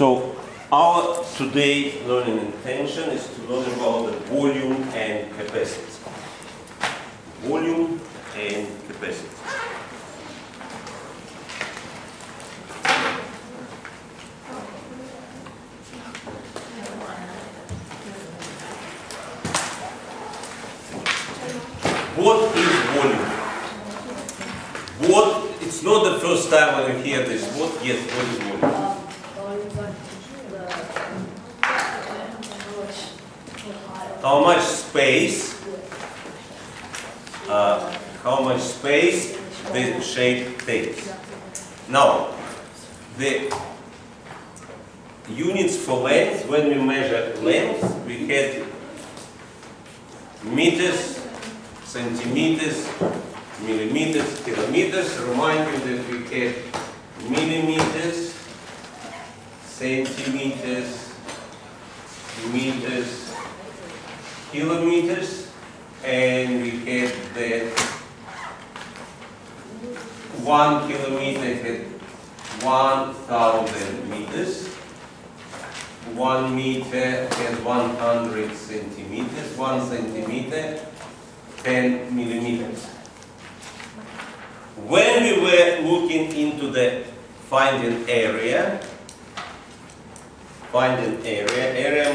So our today learning intention is to learn about the volume and capacity. Volume and capacity. What is volume? It's not the first time when you hear this. What is volume? How much space the shape takes. Now, the units for length, when we measure length, we had meters, centimeters, millimeters, kilometers. Remind you that we had millimeters, centimeters, meters, kilometers, and we had that 1 kilometer had 1,000 meters. 1 meter had 100 centimeters. 1 centimeter, 10 millimeters. When we were looking into the finding area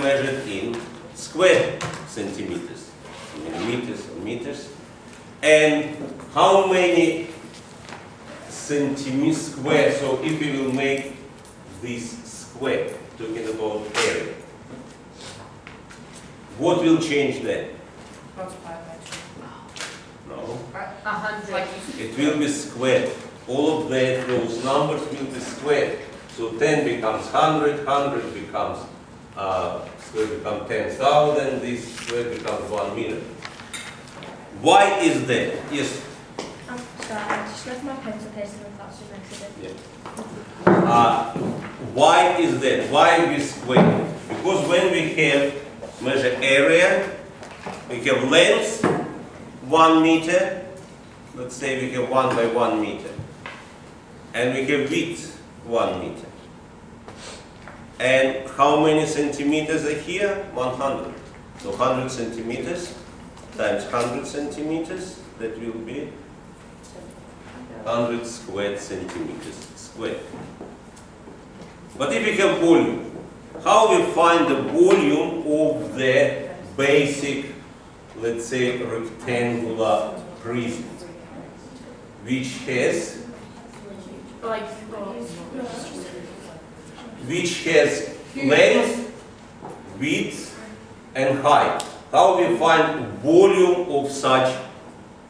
measured in square centimeters, millimeters, or meters, and how many centimeters square. So if we will make this square, talking about area, what will change then? Multiply by 2. No. 100. It will be squared. All of those numbers will be squared. So 10 becomes 100, 100 becomes square becomes 10,000, this square becomes 1 meter. Why is that? Yes? I'm sorry, I just left my pencil case in the classroom next to it. Yeah. Why is that? Why we square? Because when we have measure area, we have length 1 meter. Let's say we have 1 by 1 meter, and we have width 1 meter. And how many centimeters are here? 100. So 100 centimeters times 100 centimeters, that will be 100 squared centimeters squared. But if we have volume, how we find the volume of the basic, let's say, rectangular prism, which has length, width, and height? How we find volume of such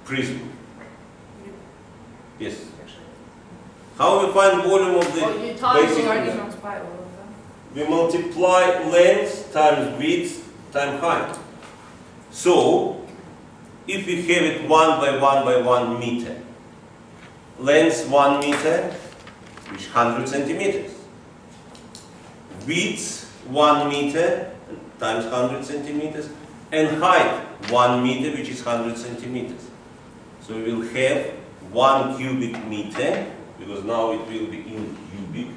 prism? Yes. How we find volume of the basic prism? We multiply length times width times height. So, if we have it 1 by 1 by 1 meter, length 1 meter, which is 100 centimeters. Width 1 meter times 100 centimeters, and height 1 meter, which is 100 centimeters. So we will have 1 cubic meter, because now it will be in cubic.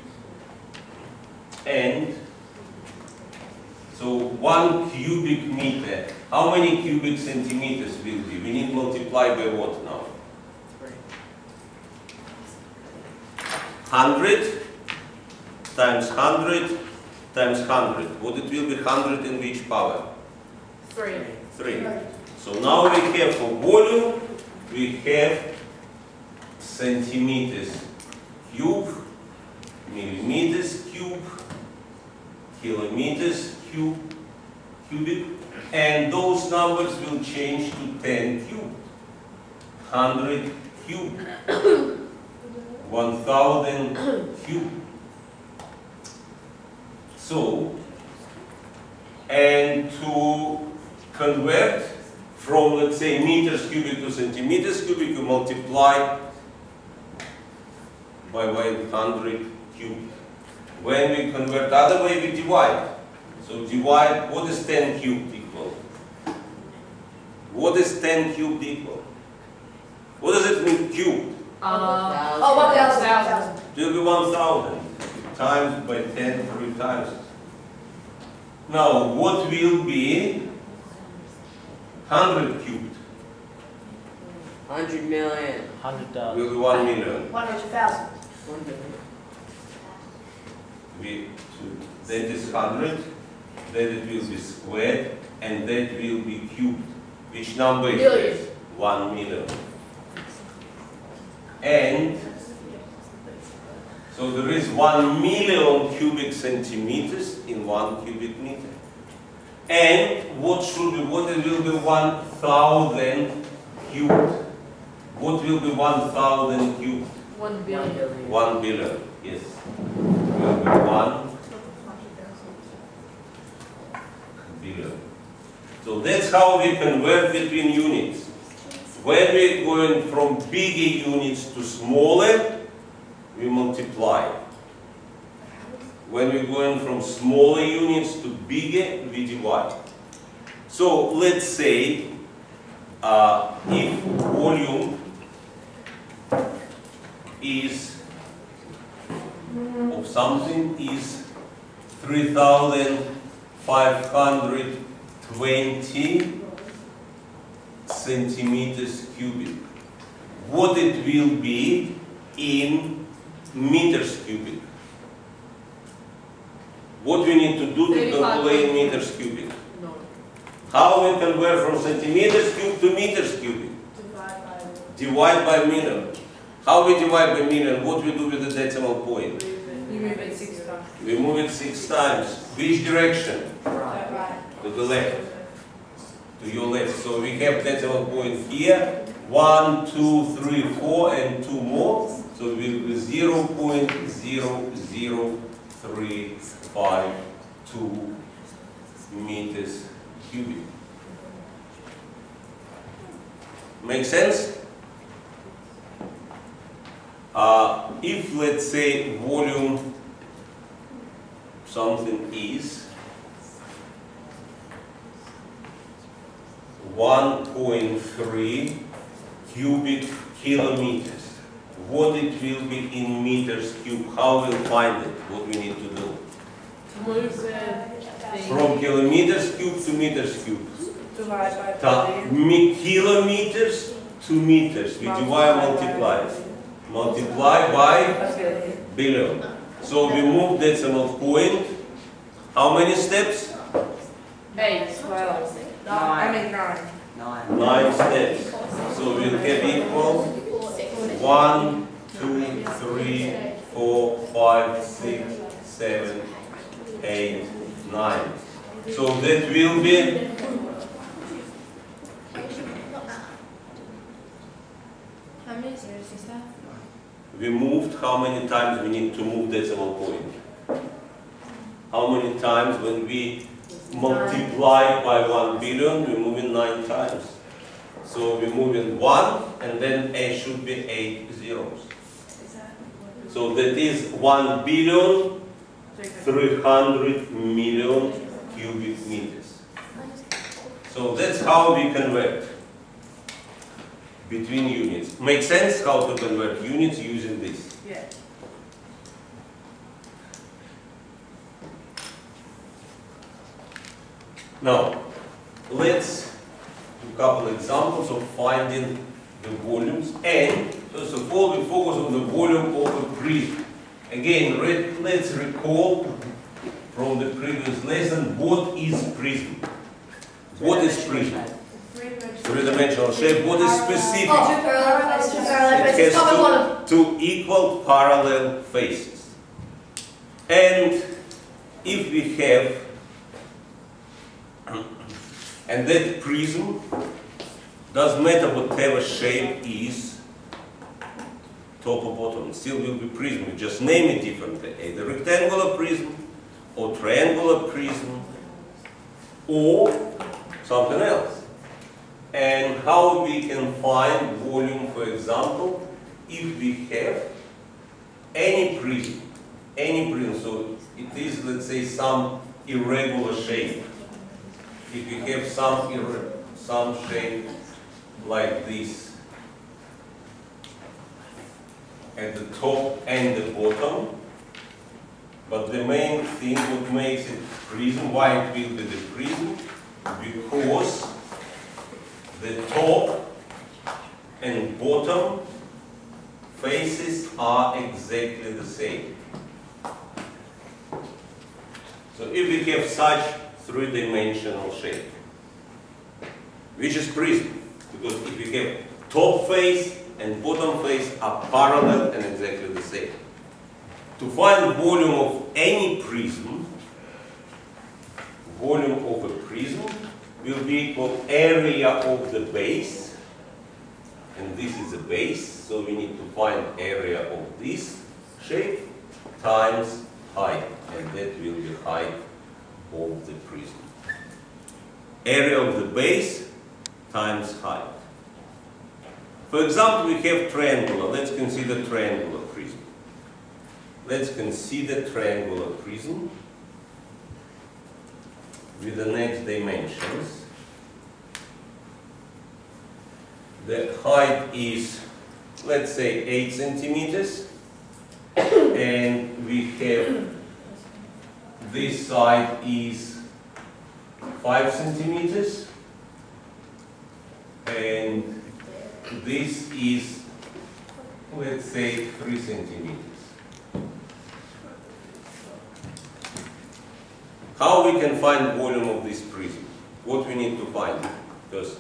And so 1 cubic meter, how many cubic centimeters will be? We need to multiply by what now? 100 times 100 times 100. What it will be? 100 in which power? 3. 3. So now we have for volume, we have centimeters cube, millimeters cube, kilometers cubic, and those numbers will change to 10 cube, 100 cube, 1,000 cube. So, and to convert from, let's say, meters cubic to centimeters cubic, you multiply by 100 cube. When we convert the other way, we divide. So divide, what is 10 cubed equal? What is 10 cubed equal? What does it mean, cubed? 1,000. It will be 1,000. times by 10 3 times. Now, what will be 100 cubed? 100 million. 100,000. Will be 1 million. 100,000. 1 billion. That is 100, then it will be squared, and that will be cubed. Which number is Million. this? 1 million. And so there is 1 million cubic centimeters in 1 cubic meter. And what it will be 1,000 cubed? What will be 1,000 cubed? 1 billion. 1 billion, yes. Will be 1 billion. So that's how we convert between units. When we're going from bigger units to smaller, we multiply. When we're going from smaller units to bigger, we divide. So let's say if volume is of something is 3,520 centimeters cubic. What it will be in meters cubic? What we need to do to calculate meters cubic? No. How we convert from centimeters cube to meters cubic? Divide by million. How we divide by million? What we do with the decimal point? You move it 6 times. We move it 6 times. Which direction? Right. To the left. To your left. So we have decimal point here. 1, 2, 3, 4, and 2 more. So it will be 0.00352 meters cubic. Make sense? If let's say volume something is 1.3 cubic kilometers, what it will be in meters cube? How we'll find it? What we need to do? Move the From kilometers cube to meters cube. divide by Kilometers to meters. We divide, multiply. Multiply by billion. So we move decimal point. How many steps? 8. 12. 9. 9 steps. So we'll have equal 1, 2, 3, 4, 5, 6, 7, 8, 9. So that will be How many zeros is that? we moved. How many times we need to move decimal point? How many times when we multiply by 1 billion, we move in 9 times. So we move in 1 and then A should be 8 zeros. So that is 1 billion 300 million cubic meters. So that's how we convert between units. Make sense how to convert units using this? Yeah. Now, let's do a couple examples of finding the volumes. And first of all, we focus on the volume of a prism. Again, let's recall from the previous lesson what is prism. What is prism? Three-dimensional shape. What is specific? Two parallel faces. Two parallel It faces. Cover one of has two equal parallel faces. And if we have, and that prism, doesn't matter whatever shape is, top or bottom, it still will be prism. We just name it differently. Either rectangular prism, or triangular prism, or something else. And how we can find volume, for example, if we have any prism, so it is, let's say, some irregular shape. If we have some shape like this at the top and the bottom, But the main thing what makes it prism, why it will be the prism, because the top and bottom faces are exactly the same. So if we have such three-dimensional shape, which is prism, because if we have top face and bottom face are parallel and exactly the same. To find volume of any prism, volume of a prism will be equal area of the base, and this is the base, so we need to find area of this shape times height, and that will be height of the prism. Area of the base times height. For example, we have triangular. Let's consider triangular prism. Let's consider triangular prism with the next dimensions. The height is, let's say, 8 centimeters, and we have this side is 5 centimeters, and this is, let's say, 3 centimeters. How we can find volume of this prism? What we need to find first?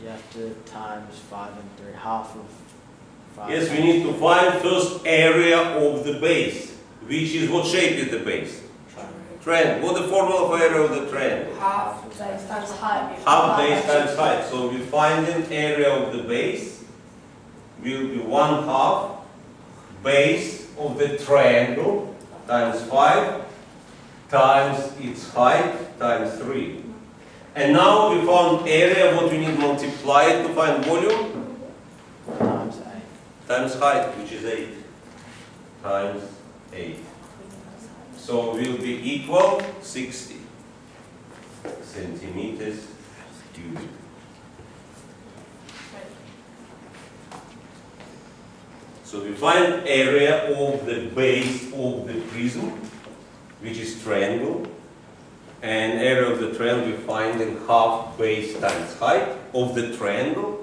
You have to times 5 and 3, half of 5. Yes, we need to find first area of the base, which is what shape is the base? Triangle. What the formula for area of the triangle? Half base times height. Half base times height. So we find an area of the base will be 1/2 base of the triangle times 5 times its height times 3. And now we found area, what we need to multiply it to find volume? Times 8. Times height, which is 8. Times 8. So will be equal 60 centimeters cubed. So we find area of the base of the prism, which is triangle, and area of the triangle we find in half base times height of the triangle,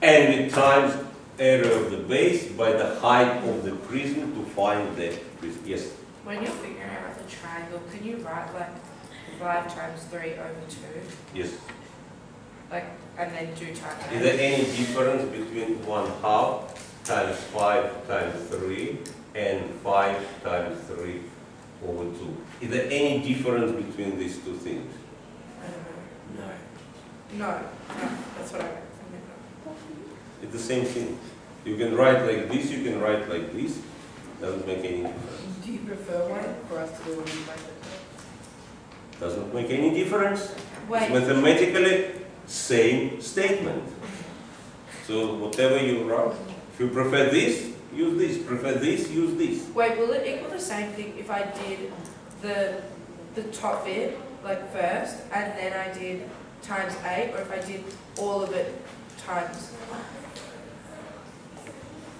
and we times area of the base by the height of the prism to find the prism. Yes? When you're figuring out the triangle, can you write like 5 times 3 over 2? Yes. Like, and then do times 8? Is there any difference between 1/2 times 5 times 3 and 5 times 3 over 2? Is there any difference between these two things? I don't know. No. No, that's what I meant. It's the same thing. You can write like this, you can write like this. Doesn't make any difference. Do you prefer one for us to do one like that? Doesn't make any difference. Wait. It's mathematically same statement. So whatever you write, if you prefer this, use this. Prefer this, use this. Wait, will it equal the same thing if I did the top bit like first and then I did times 8, or if I did all of it times?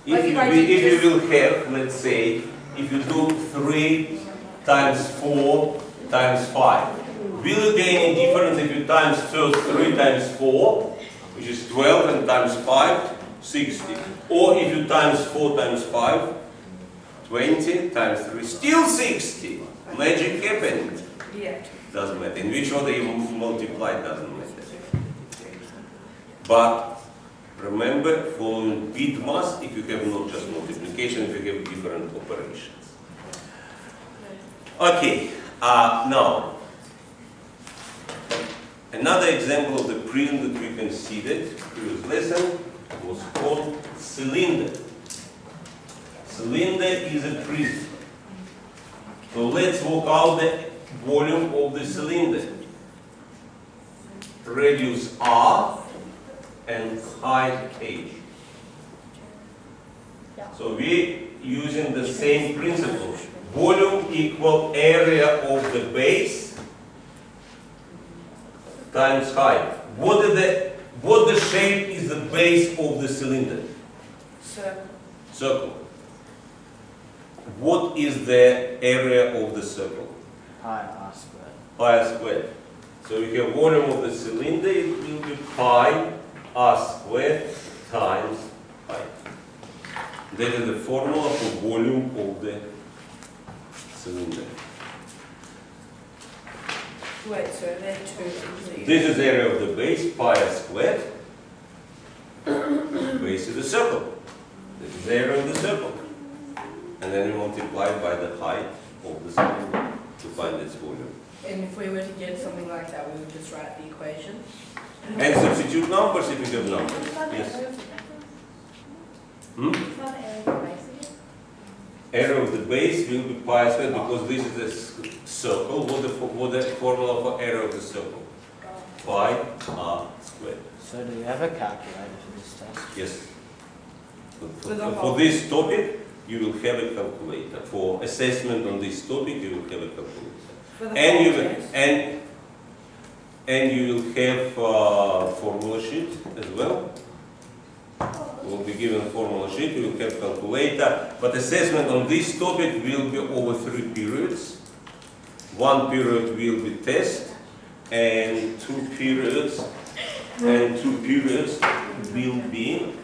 If you will have, let's say, if you do 3 times 4 times 5, will it be any difference if you times first 3 times 4, which is 12, and times 5, 60? Or if you times 4 times 5, 20 times 3, still 60. Magic happened. Yeah. Doesn't matter. In which order you multiply doesn't matter. But remember, following bit mass, if you have not just multiplication, if you have different operations. Okay, now, another example of the prism that we considered in the previous lesson was called cylinder. Cylinder is a prism. So let's work out the volume of the cylinder. Radius R and height H. So we're using the same principle. Volume equal area of the base times height. What the shape is the base of the cylinder? Circle. Circle. what is the area of the circle? Pi r squared. Pi r squared. So we have volume of the cylinder, it will be pi r squared times pi. That is the formula for volume of the cylinder. Wait, so there are two things that you... This is the area of the base, pi r squared. Base is a circle. This is the area of the circle. And then we multiply by the height of the cylinder to find its volume. And if we were to get something like that, we would just write the equation. And substitute numbers if you have numbers. Yes. Area of the base will be pi squared because this is a circle. What the formula for area of the circle? Pi r squared. So do you have a calculator for this test? Yes. For this topic, you will have a calculator. For assessment on this topic, you will have a calculator. And you will have a formula sheet as well. You will be given a formula sheet, you will have calculator. But assessment on this topic will be over 3 periods. 1 period will be test, and 2 periods will be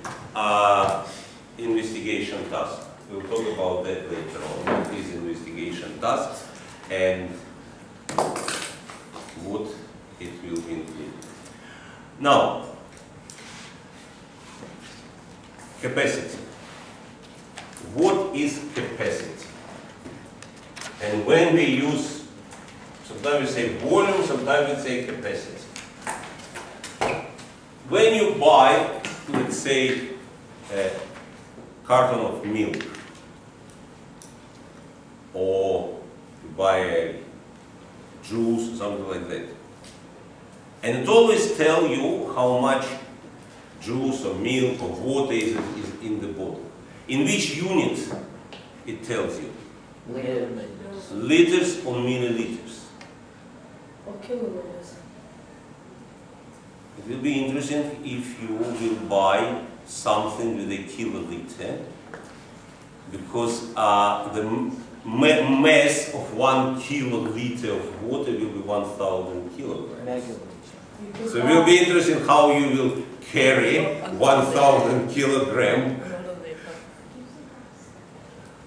investigation task. We'll talk about that later on. What is investigation task and what it will include. Now, capacity. What is capacity? And when we use, sometimes we say volume, sometimes we say capacity. When you buy, let's say, a carton of milk, or you buy a juice, something like that, and it always tells you how much juice or milk or water is in the bottle. In which unit it tells you? Liters. Liters or milliliters? Or kiloliters. It will be interesting if you will buy something with a kiloliter, because the mass of 1 kiloliter of water will be 1,000 kilograms. Megaliter. So it will be interesting how you will carry 1,000 kilograms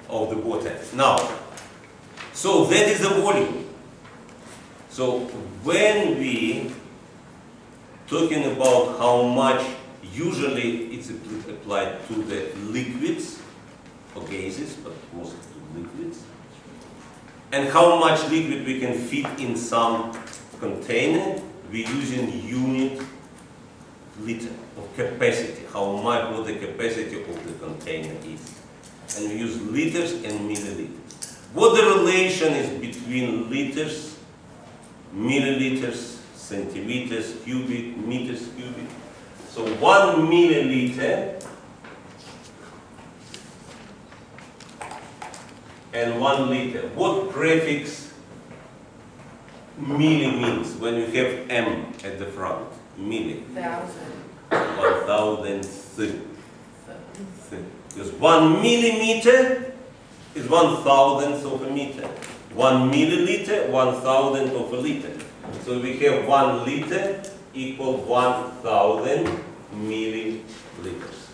of the water. Now, so that is the volume. So when we talking about how much, usually it's applied to the liquids or gases, but mostly to liquids, and how much liquid we can fit in some container, we're using unit liter of capacity, how much what the capacity of the container is. And we use liters and milliliters. What the relation is between liters, milliliters, centimeters, cubic, meters, cubic. So 1 milliliter and 1 liter. What prefix milli means when you have M at the front? Milli. 1,000. Because 1 millimeter is 1,000th of a meter. 1 milliliter, 1,000th of a liter. So we have 1 liter equal 1,000 milliliters.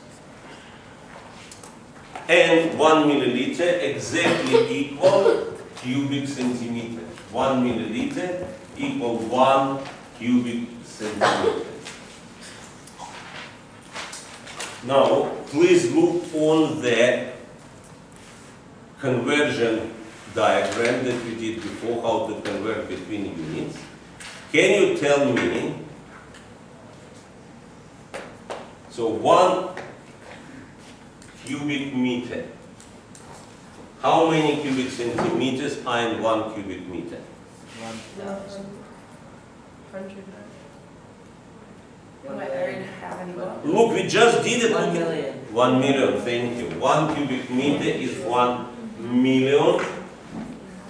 And 1 milliliter exactly equal cubic centimeter. 1 milliliter equal 1 cubic centimeter. Now, please look on the conversion diagram that we did before, how to convert between units. Can you tell me, so 1 cubic meter, how many cubic centimeters are in 1 cubic meter? 1,000. 100. Wait, I didn't have any more. Look, we just did it. 1 million. 1 million, thank you. 1 cubic meter is 1 million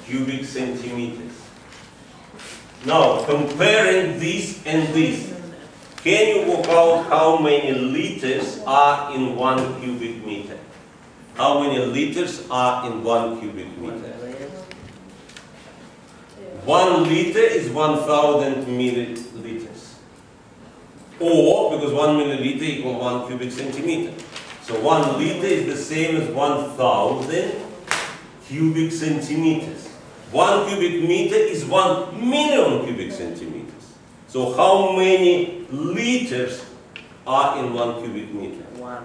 cubic centimeters. Now, comparing this and this, can you work out how many liters are in 1 cubic meter? How many liters are in 1 cubic meter? 1 liter is 1,000 milliliters. Or, because 1 milliliter equals 1 cubic centimeter. So 1 liter is the same as 1,000 cubic centimeters. 1 cubic meter is 1 million cubic centimeters. So how many liters are in 1 cubic meter? 1.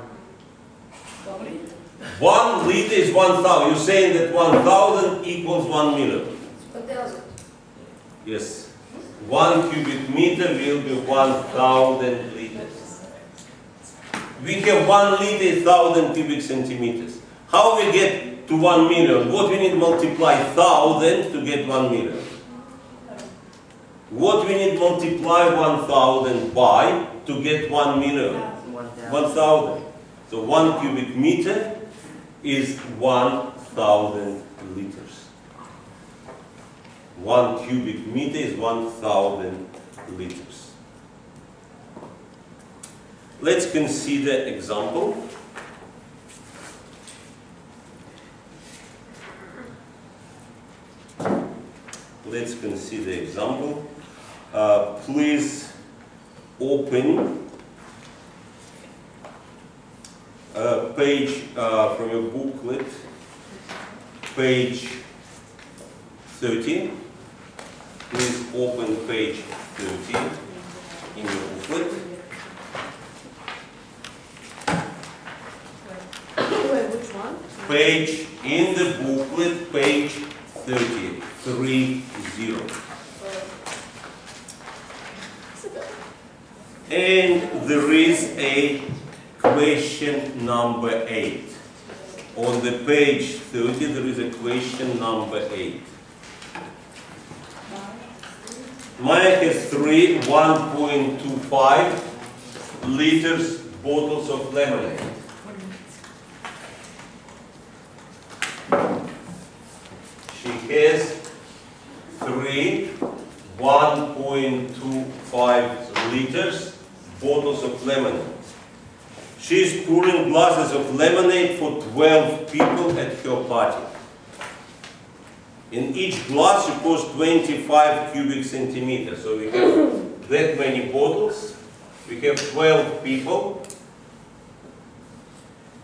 1 liter is 1,000. You're saying that 1,000 equals 1 million. 1,000. Yes. 1 cubic meter will be 1,000 liters. We have 1 liter, 1,000 cubic centimeters. How we get to 1 million? What we need to multiply 1,000 to get 1 million? What we need to multiply 1,000 by to get 1 million? 1,000. So 1 cubic meter is 1,000 liters. 1 cubic meter is 1,000 liters. Let's consider example. Let's consider example. Please open page from your booklet, page 30. Please open page 30 in your booklet. Wait, which one? Page in the booklet, page 30, 30. And there is a question number 8. On the page 30 there is a question number 8. Maya has 3 1.25 liters bottles of lemonade. She has 3 1.25 liters bottles of lemonade. She is pouring glasses of lemonade for 12 people at her party. In each glass she pours 25 cubic centimeters. So we have that many bottles. We have 12 people.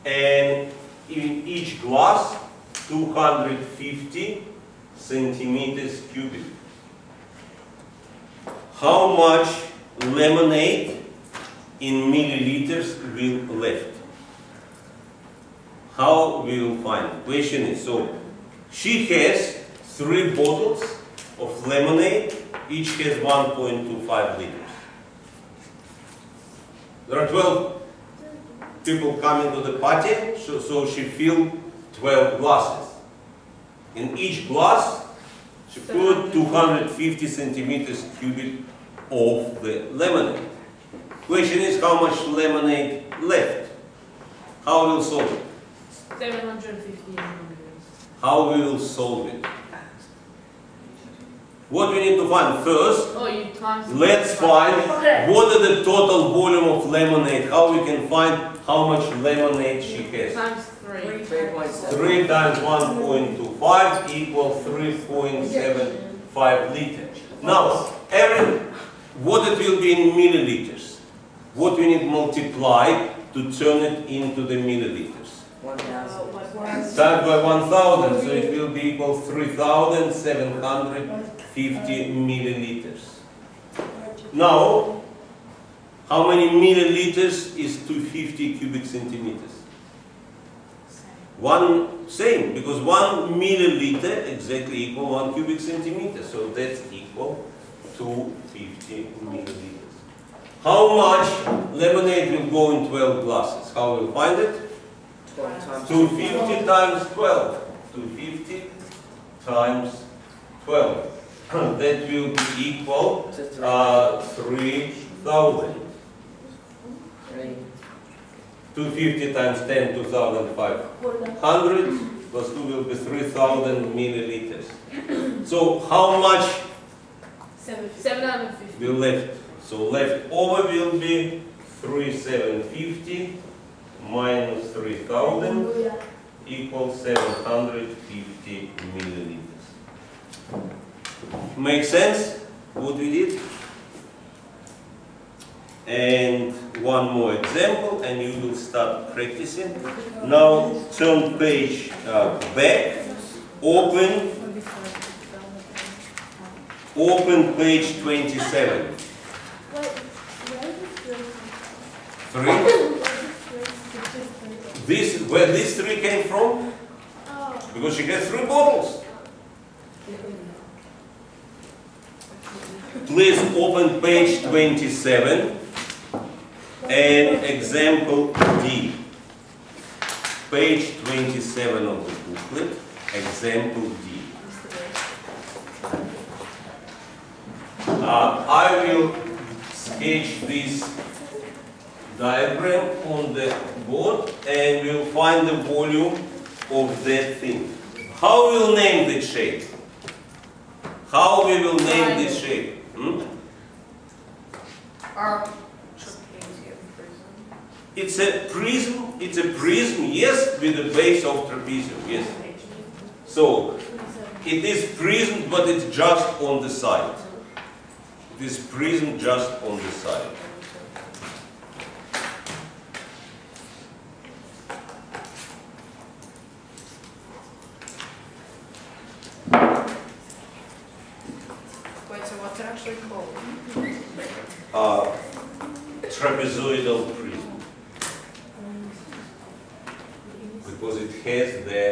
And in each glass 250 centimeters cubic. How much lemonade in milliliters will left? How we will find? Question is, so she has 3 bottles of lemonade, each has 1.25 liters. There are 12 people coming to the party, so she filled 12 glasses. In each glass, she put 250 centimeters cubic of the lemonade. Question is, how much lemonade left? How we will solve it? 750 milliliters. How we will solve it? What we need to find first, let's find what is the total volume of lemonade. How we can find how much lemonade she has. Times 3. 3 times 1.25 equals 3.75 liters. Now, what it will be in milliliters? What we need to multiply to turn it into the milliliters? 1,000. Times by 1,000, so it will be equal 3,750 milliliters. Now, how many milliliters is 250 cubic centimeters? Same, because 1 milliliter exactly equal 1 cubic centimeter, so that's equal 250 milliliters. How much lemonade will go in 12 glasses? How will we find it? 250 times 12. 250 times 12. That will be equal 3,000. 250 times 10, 2,500 plus 2 will be 3,000 milliliters. So how much 750 will left? So left over will be 3,750 minus 3,000 equals 750 milliliters. Make sense what we did? And one more example, and you will start practicing. Now turn page back, open page 27. Where these three came from? Because she has 3 bottles. Please open page 27 and example D. Page 27 of the booklet, example D. I will sketch this diagram on the board and we'll find the volume of that thing. How we will name this shape? How we will name this shape? Trapezium prism. It's a prism, yes, with the base of trapezium, yes. So, it is prism, but it's just on the side. It is prism just on the side. Wait, so what's it actually called? Trapezoidal prism. Because it has the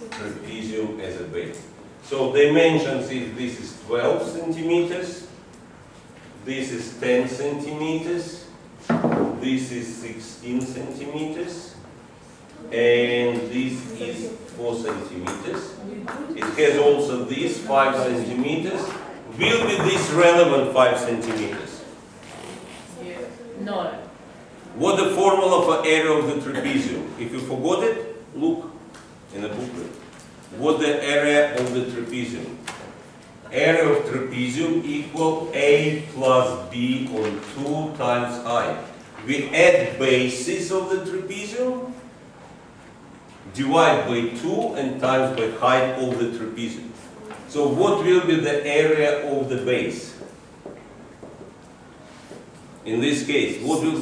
trapezium as a base. So dimensions is this is 12 centimeters, this is 10 centimeters, this is 16 centimeters, and this is 4 centimeters. It has also this 5 centimeters. Will be this relevant 5 centimeters? Yeah. No. What the formula for area of the trapezium? If you forgot it, look in the booklet. What the area of the trapezium? Area of trapezium equal A plus B on 2 times I. We add bases of the trapezium, divide by 2 and times by height of the trapezium. So what will be the area of the base? In this case, what will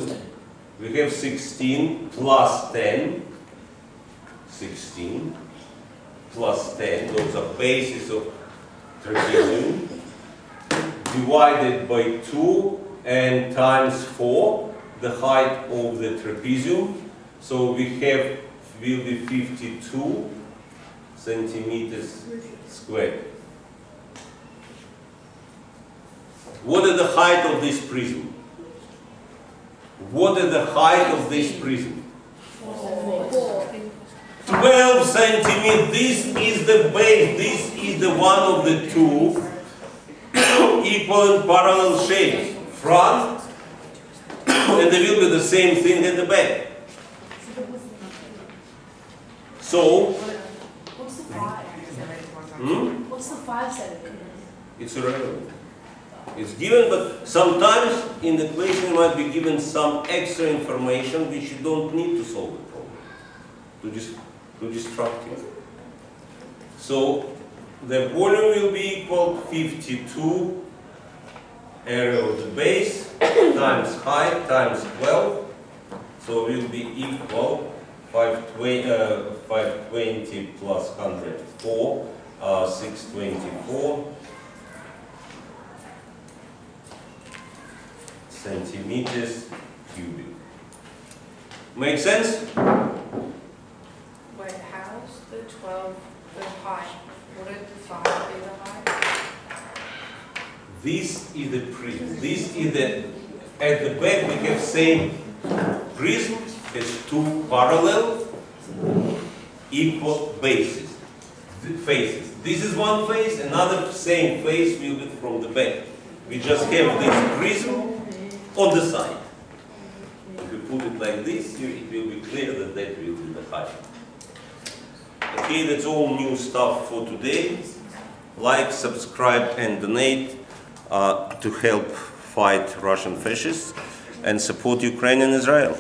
we have 16 plus 10, 16 plus 10, those are bases of trapezium, divided by 2 and times 4, the height of the trapezium. So we have, will be 52 centimeters squared. What is the height of this prism? What is the height of this prism? 12 centimeters. This is the base. This is the one of the two equal and parallel shapes. Front, and there will be the same thing at the back. So, What's the 5? What's the 5 centimeters? It's irrelevant. It's given, but sometimes in the equation you might be given some extra information which you don't need to solve the problem, to distract you. So the volume will be equal 52 area of the base times height times 12. So will be equal 520 plus 104, 624. Centimeters cubic. Make sense? Wait, how's the 12 the height? What did the 5 be the height? This is the prism. This is the, at the back we have same prism has 2 parallel equal bases, faces. This is one face, another same face will be from the back. We just have this prism on the side. If you put it like this, it will be clear that that will be the height. Okay, that's all new stuff for today. Like, subscribe and donate to help fight Russian fascists and support Ukraine and Israel.